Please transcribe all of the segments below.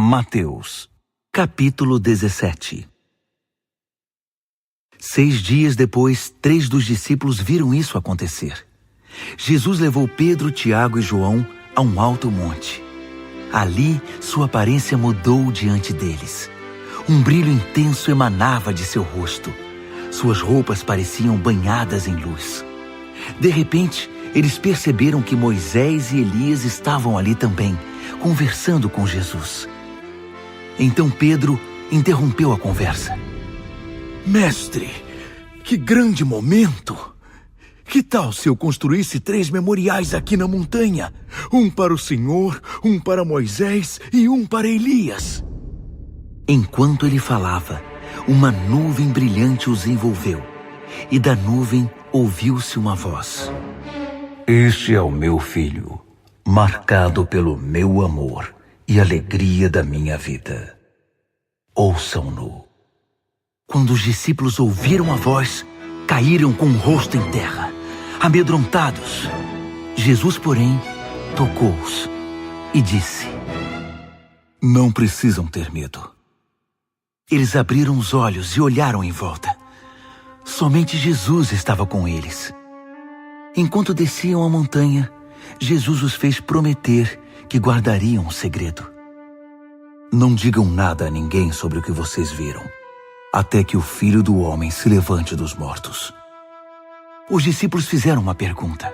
Mateus, capítulo 17. 6 dias depois, 3 dos discípulos viram isso acontecer. Jesus levou Pedro, Tiago e João a um alto monte. Ali, sua aparência mudou diante deles. Um brilho intenso emanava de seu rosto. Suas roupas pareciam banhadas em luz. De repente, eles perceberam que Moisés e Elias estavam ali também, conversando com Jesus. Então Pedro interrompeu a conversa. Mestre, que grande momento! Que tal se eu construísse 3 memoriais aqui na montanha? Um para o Senhor, um para Moisés e um para Elias. Enquanto ele falava, uma nuvem brilhante os envolveu. E da nuvem ouviu-se uma voz. Este é o meu filho, marcado pelo meu amor e alegria da minha vida. Ouçam-no. Quando os discípulos ouviram a voz, caíram com o rosto em terra, amedrontados. Jesus, porém, tocou-os e disse: Não precisam ter medo. Eles abriram os olhos e olharam em volta. Somente Jesus estava com eles. Enquanto desciam a montanha, Jesus os fez prometer que guardariam o segredo. Não digam nada a ninguém sobre o que vocês viram, até que o Filho do Homem se levante dos mortos. Os discípulos fizeram uma pergunta.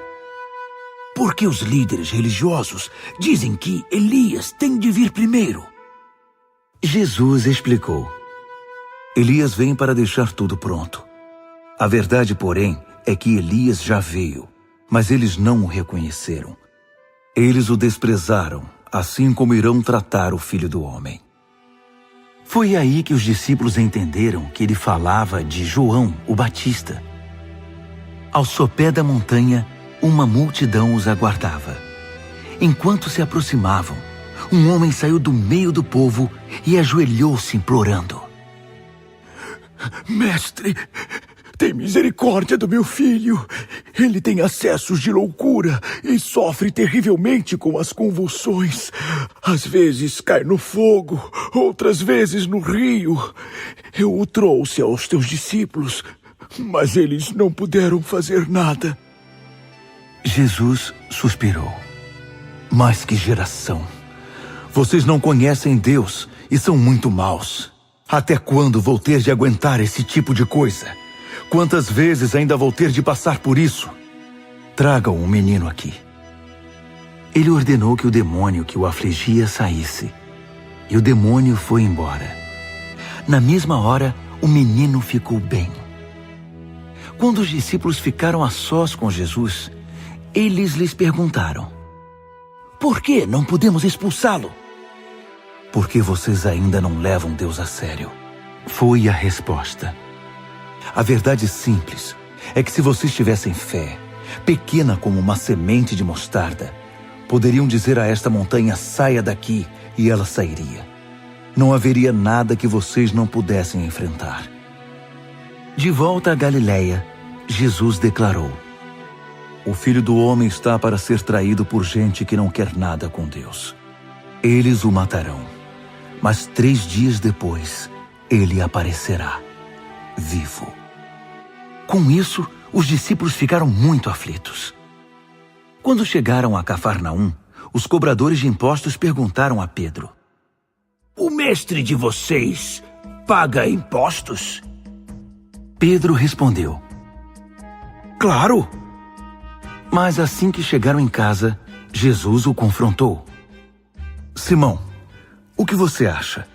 Por que os líderes religiosos dizem que Elias tem de vir primeiro? Jesus explicou. Elias vem para deixar tudo pronto. A verdade, porém, é que Elias já veio, mas eles não o reconheceram. Eles o desprezaram, assim como irão tratar o Filho do Homem. Foi aí que os discípulos entenderam que ele falava de João, o Batista. Ao sopé da montanha, uma multidão os aguardava. Enquanto se aproximavam, um homem saiu do meio do povo e ajoelhou-se implorando. Mestre, tem misericórdia do meu filho. Ele tem acessos de loucura e sofre terrivelmente com as convulsões. Às vezes cai no fogo, outras vezes no rio. Eu o trouxe aos teus discípulos, mas eles não puderam fazer nada. Jesus suspirou. Mas que geração! Vocês não conhecem Deus e são muito maus. Até quando vou ter de aguentar esse tipo de coisa? Quantas vezes ainda vou ter de passar por isso? Tragam o menino aqui. Ele ordenou que o demônio que o afligia saísse. E o demônio foi embora. Na mesma hora, o menino ficou bem. Quando os discípulos ficaram a sós com Jesus, eles lhes perguntaram: Por que não podemos expulsá-lo? Porque vocês ainda não levam Deus a sério, foi a resposta. A verdade simples é que se vocês tivessem fé, pequena como uma semente de mostarda, poderiam dizer a esta montanha: saia daqui, e ela sairia. Não haveria nada que vocês não pudessem enfrentar. De volta a Galileia, Jesus declarou: O Filho do Homem está para ser traído por gente que não quer nada com Deus. Eles o matarão, mas 3 dias depois, ele aparecerá, vivo. Com isso, os discípulos ficaram muito aflitos. Quando chegaram a Cafarnaum, os cobradores de impostos perguntaram a Pedro: O mestre de vocês paga impostos? Pedro respondeu: Claro! Mas assim que chegaram em casa, Jesus o confrontou. Simão, o que você acha?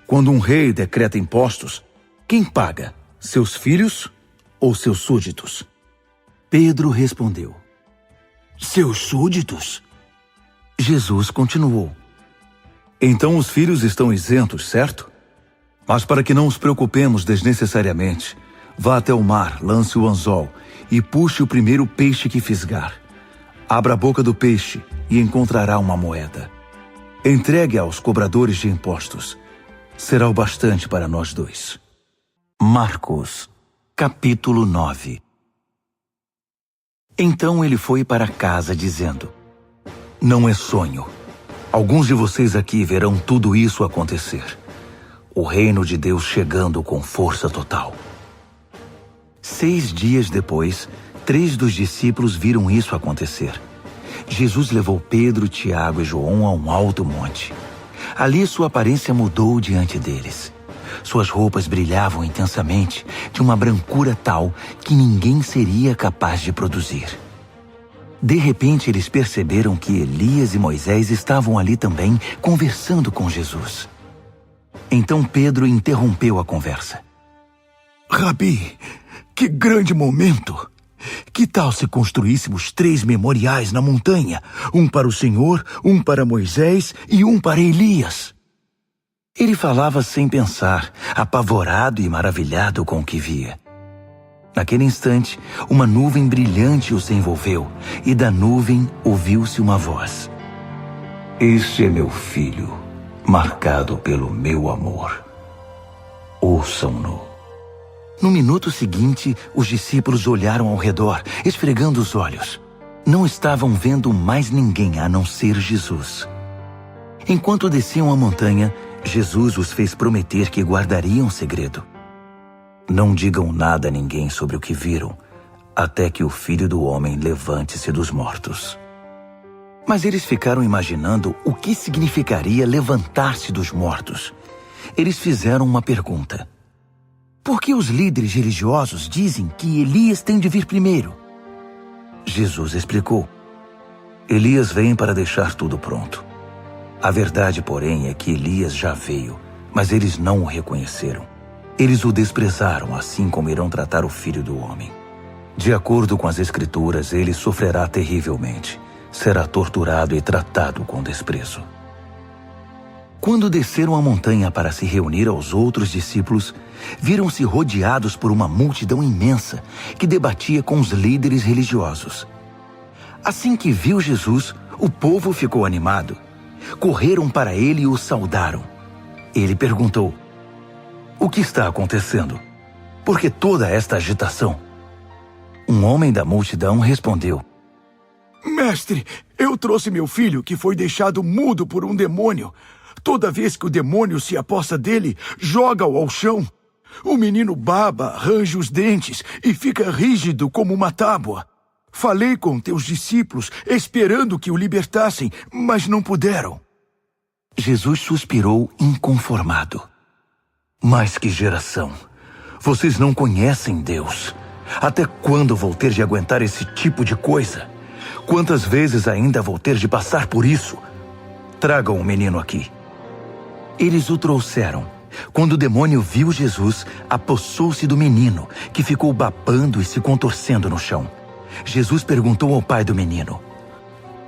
Quando um rei decreta impostos, quem paga? Seus filhos ou seus súditos? Pedro respondeu: Seus súditos? Jesus continuou: Então os filhos estão isentos, certo? Mas para que não os preocupemos desnecessariamente, vá até o mar, lance o anzol e puxe o primeiro peixe que fisgar. Abra a boca do peixe e encontrará uma moeda. Entregue aos cobradores de impostos. Será o bastante para nós 2. Marcos, capítulo 9. Então ele foi para casa dizendo: Não é sonho. Alguns de vocês aqui verão tudo isso acontecer. O reino de Deus chegando com força total. 6 dias depois, 3 dos discípulos viram isso acontecer. Jesus levou Pedro, Tiago e João a um alto monte. Ali sua aparência mudou diante deles. Suas roupas brilhavam intensamente, de uma brancura tal que ninguém seria capaz de produzir. De repente, eles perceberam que Elias e Moisés estavam ali também, conversando com Jesus. Então Pedro interrompeu a conversa. Rabi, que grande momento! Que tal se construíssemos 3 memoriais na montanha? Um para o Senhor, um para Moisés e um para Elias. Ele falava sem pensar, apavorado e maravilhado com o que via. Naquele instante, uma nuvem brilhante os envolveu, e da nuvem ouviu-se uma voz. Este é meu filho, marcado pelo meu amor. Ouçam-no. No minuto seguinte, os discípulos olharam ao redor, esfregando os olhos. Não estavam vendo mais ninguém a não ser Jesus. Enquanto desciam a montanha, Jesus os fez prometer que guardariam segredo. Não digam nada a ninguém sobre o que viram, até que o Filho do Homem levante-se dos mortos. Mas eles ficaram imaginando o que significaria levantar-se dos mortos. Eles fizeram uma pergunta. Por que os líderes religiosos dizem que Elias tem de vir primeiro? Jesus explicou. Elias vem para deixar tudo pronto. A verdade, porém, é que Elias já veio, mas eles não o reconheceram. Eles o desprezaram, assim como irão tratar o Filho do Homem. De acordo com as Escrituras, ele sofrerá terrivelmente. Será torturado e tratado com desprezo. Quando desceram a montanha para se reunir aos outros discípulos, viram-se rodeados por uma multidão imensa que debatia com os líderes religiosos. Assim que viu Jesus, o povo ficou animado. Correram para ele e o saudaram. Ele perguntou: o que está acontecendo? Por que toda esta agitação? Um homem da multidão respondeu: Mestre, eu trouxe meu filho que foi deixado mudo por um demônio. Toda vez que o demônio se aposta dele, joga-o ao chão. O menino baba, range os dentes e fica rígido como uma tábua. Falei com teus discípulos, esperando que o libertassem, mas não puderam. Jesus suspirou inconformado. Mas que geração! Vocês não conhecem Deus. Até quando vou ter de aguentar esse tipo de coisa? Quantas vezes ainda vou ter de passar por isso? Tragam o menino aqui. Eles o trouxeram. Quando o demônio viu Jesus, apossou-se do menino, que ficou babando e se contorcendo no chão. Jesus perguntou ao pai do menino: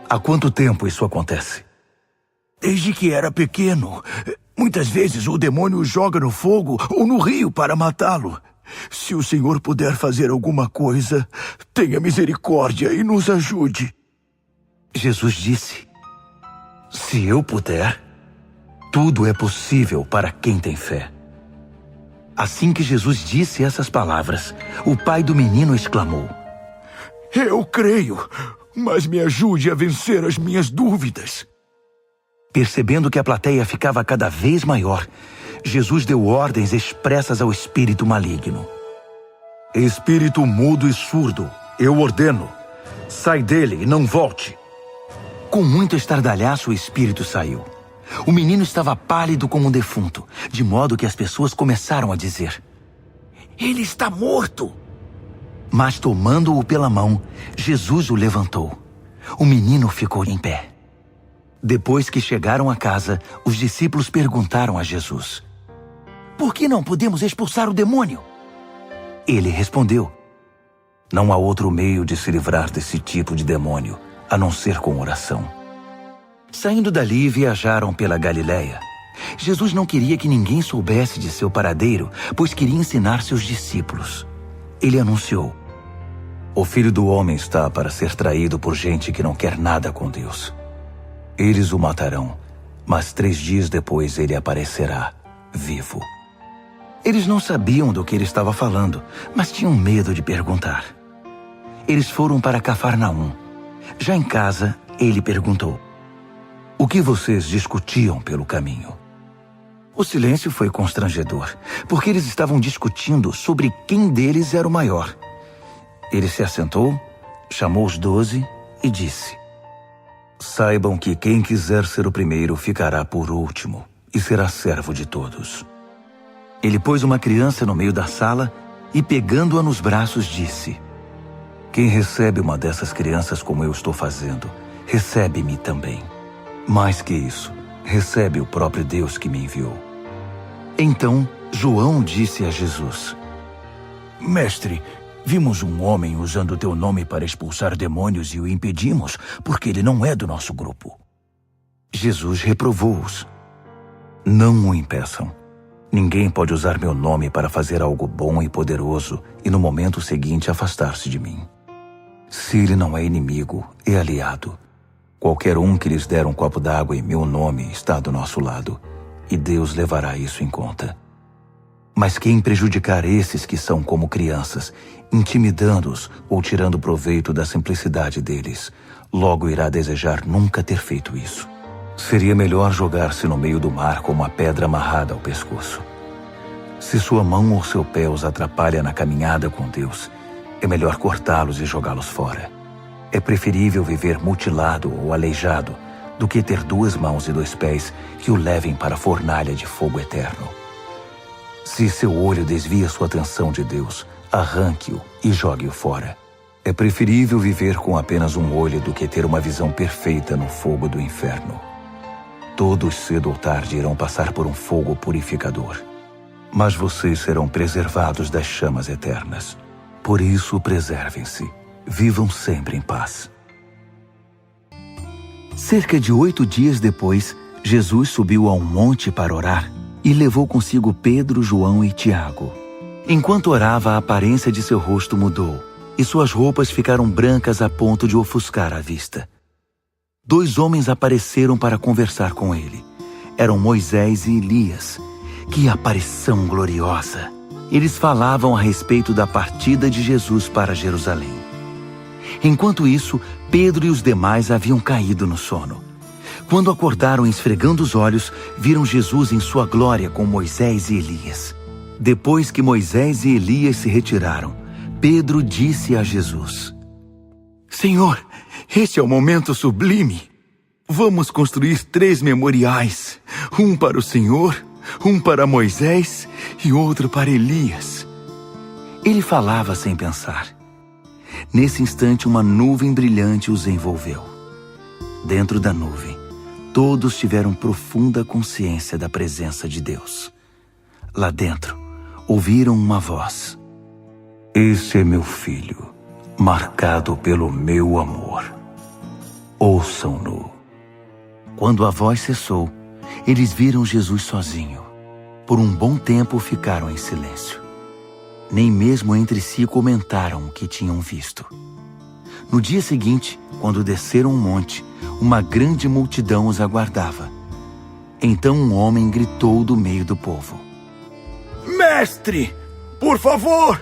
há quanto tempo isso acontece? Desde que era pequeno. Muitas vezes o demônio o joga no fogo ou no rio para matá-lo. Se o Senhor puder fazer alguma coisa, tenha misericórdia e nos ajude. Jesus disse: se eu puder, tudo é possível para quem tem fé. Assim que Jesus disse essas palavras, o pai do menino exclamou: eu creio, mas me ajude a vencer as minhas dúvidas. Percebendo que a plateia ficava cada vez maior, Jesus deu ordens expressas ao espírito maligno. Espírito mudo e surdo, eu ordeno, sai dele e não volte. Com muito estardalhaço, o espírito saiu. O menino estava pálido como um defunto, de modo que as pessoas começaram a dizer: ele está morto. Mas tomando-o pela mão, Jesus o levantou. O menino ficou em pé. Depois que chegaram a casa, os discípulos perguntaram a Jesus: por que não podemos expulsar o demônio? Ele respondeu: não há outro meio de se livrar desse tipo de demônio, a não ser com oração. Saindo dali, viajaram pela Galileia. Jesus não queria que ninguém soubesse de seu paradeiro, pois queria ensinar seus discípulos. Ele anunciou: o Filho do Homem está para ser traído por gente que não quer nada com Deus. Eles o matarão, mas 3 dias depois ele aparecerá, vivo. Eles não sabiam do que ele estava falando, mas tinham medo de perguntar. Eles foram para Cafarnaum. Já em casa, ele perguntou: O que vocês discutiam pelo caminho? O silêncio foi constrangedor, porque eles estavam discutindo sobre quem deles era o maior. Ele se assentou, chamou os 12 e disse: Saibam que quem quiser ser o primeiro ficará por último e será servo de todos. Ele pôs uma criança no meio da sala e, pegando-a nos braços, disse: Quem recebe uma dessas crianças como eu estou fazendo, recebe-me também. Mais que isso, recebe o próprio Deus que me enviou. Então João disse a Jesus: Mestre, vimos um homem usando teu nome para expulsar demônios e o impedimos, porque ele não é do nosso grupo. Jesus reprovou-os: Não o impeçam. Ninguém pode usar meu nome para fazer algo bom e poderoso e no momento seguinte afastar-se de mim. Se ele não é inimigo, é aliado. Qualquer um que lhes der um copo d'água em meu nome está do nosso lado, e Deus levará isso em conta. Mas quem prejudicar esses que são como crianças, intimidando-os ou tirando proveito da simplicidade deles, logo irá desejar nunca ter feito isso. Seria melhor jogar-se no meio do mar com uma pedra amarrada ao pescoço. Se sua mão ou seu pé os atrapalha na caminhada com Deus, é melhor cortá-los e jogá-los fora. É preferível viver mutilado ou aleijado do que ter 2 mãos e 2 pés que o levem para a fornalha de fogo eterno. Se seu olho desvia sua atenção de Deus, arranque-o e jogue-o fora. É preferível viver com apenas um olho do que ter uma visão perfeita no fogo do inferno. Todos cedo ou tarde irão passar por um fogo purificador, mas vocês serão preservados das chamas eternas. Por isso, preservem-se. Vivam sempre em paz. Cerca de 8 dias depois, Jesus subiu a um monte para orar e levou consigo Pedro, João e Tiago. Enquanto orava, a aparência de seu rosto mudou e suas roupas ficaram brancas a ponto de ofuscar a vista. 2 homens apareceram para conversar com ele. Eram Moisés e Elias. Que aparição gloriosa! Eles falavam a respeito da partida de Jesus para Jerusalém. Enquanto isso, Pedro e os demais haviam caído no sono. Quando acordaram esfregando os olhos, viram Jesus em sua glória com Moisés e Elias. Depois que Moisés e Elias se retiraram, Pedro disse a Jesus: Senhor, este é o momento sublime. Vamos construir 3 memoriais, um para o Senhor, um para Moisés e outro para Elias. Ele falava sem pensar. Nesse instante, uma nuvem brilhante os envolveu. Dentro da nuvem, todos tiveram profunda consciência da presença de Deus. Lá dentro, ouviram uma voz: Esse é meu filho, marcado pelo meu amor. Ouçam-no. Quando a voz cessou, eles viram Jesus sozinho. Por um bom tempo ficaram em silêncio. Nem mesmo entre si comentaram o que tinham visto. No dia seguinte, quando desceram um monte, uma grande multidão os aguardava. Então um homem gritou do meio do povo: Mestre, por favor,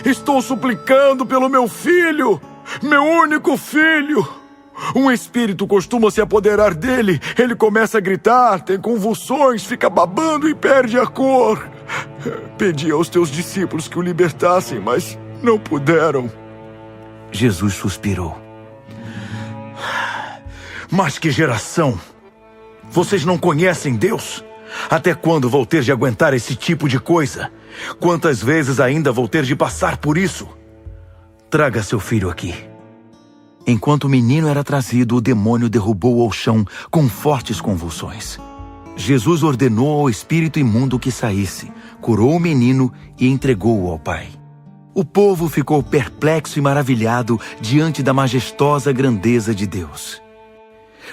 estou suplicando pelo meu filho, meu único filho. Um espírito costuma se apoderar dele. Ele começa a gritar, tem convulsões, fica babando e perde a cor. Pedi aos teus discípulos que o libertassem, mas não puderam. Jesus suspirou. Mas que geração! Vocês não conhecem Deus? Até quando vou ter de aguentar esse tipo de coisa? Quantas vezes ainda vou ter de passar por isso? Traga seu filho aqui. Enquanto o menino era trazido, o demônio derrubou-o ao chão com fortes convulsões. Jesus ordenou ao espírito imundo que saísse, curou o menino e entregou-o ao pai. O povo ficou perplexo e maravilhado diante da majestosa grandeza de Deus.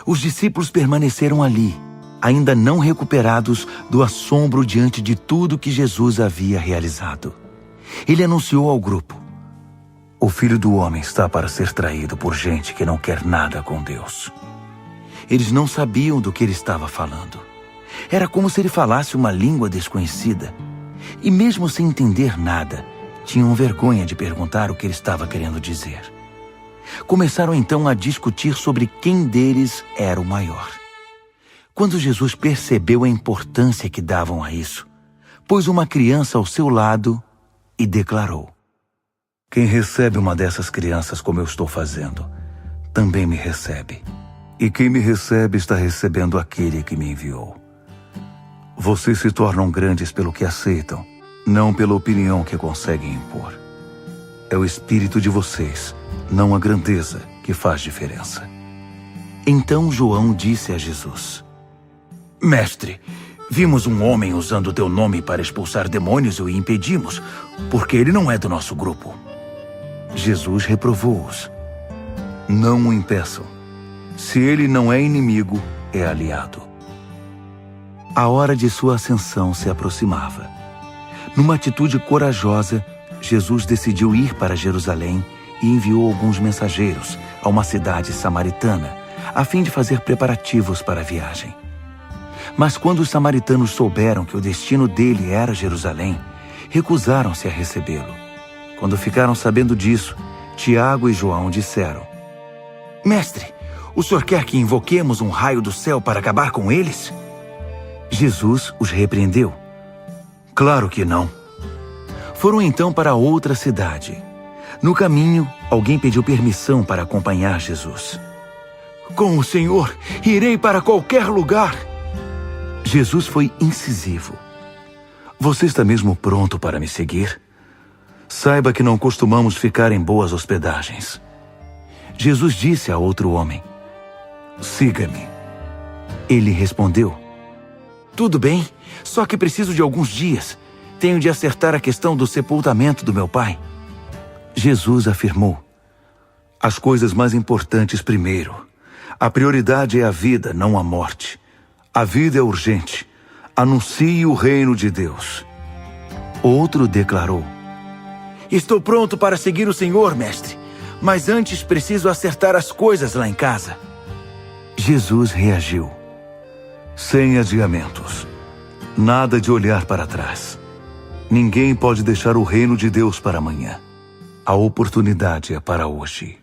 Os discípulos permaneceram ali, ainda não recuperados do assombro diante de tudo que Jesus havia realizado. Ele anunciou ao grupo: O Filho do Homem está para ser traído por gente que não quer nada com Deus. Eles não sabiam do que ele estava falando. Era como se ele falasse uma língua desconhecida. E mesmo sem entender nada, tinham vergonha de perguntar o que ele estava querendo dizer. Começaram então a discutir sobre quem deles era o maior. Quando Jesus percebeu a importância que davam a isso, pôs uma criança ao seu lado e declarou: quem recebe uma dessas crianças como eu estou fazendo, também me recebe. E quem me recebe está recebendo aquele que me enviou. Vocês se tornam grandes pelo que aceitam, não pela opinião que conseguem impor. É o espírito de vocês, não a grandeza, que faz diferença. Então João disse a Jesus: Mestre, vimos um homem usando o teu nome para expulsar demônios e o impedimos, porque ele não é do nosso grupo. Jesus reprovou-os: não o impeçam. Se ele não é inimigo, é aliado. A hora de sua ascensão se aproximava. Numa atitude corajosa, Jesus decidiu ir para Jerusalém e enviou alguns mensageiros a uma cidade samaritana, a fim de fazer preparativos para a viagem. Mas quando os samaritanos souberam que o destino dele era Jerusalém, recusaram-se a recebê-lo. Quando ficaram sabendo disso, Tiago e João disseram: Mestre, o senhor quer que invoquemos um raio do céu para acabar com eles? Jesus os repreendeu: claro que não. Foram então para outra cidade. No caminho, alguém pediu permissão para acompanhar Jesus. Com o Senhor, irei para qualquer lugar. Jesus foi incisivo. Você está mesmo pronto para me seguir? Saiba que não costumamos ficar em boas hospedagens. Jesus disse a outro homem: siga-me. Ele respondeu: tudo bem, só que preciso de alguns dias. Tenho de acertar a questão do sepultamento do meu pai. Jesus afirmou: as coisas mais importantes primeiro. A prioridade é a vida, não a morte. A vida é urgente. Anuncie o reino de Deus. Outro declarou: estou pronto para seguir o Senhor, mestre, mas antes preciso acertar as coisas lá em casa. Jesus reagiu: sem adiamentos. Nada de olhar para trás. Ninguém pode deixar o reino de Deus para amanhã. A oportunidade é para hoje.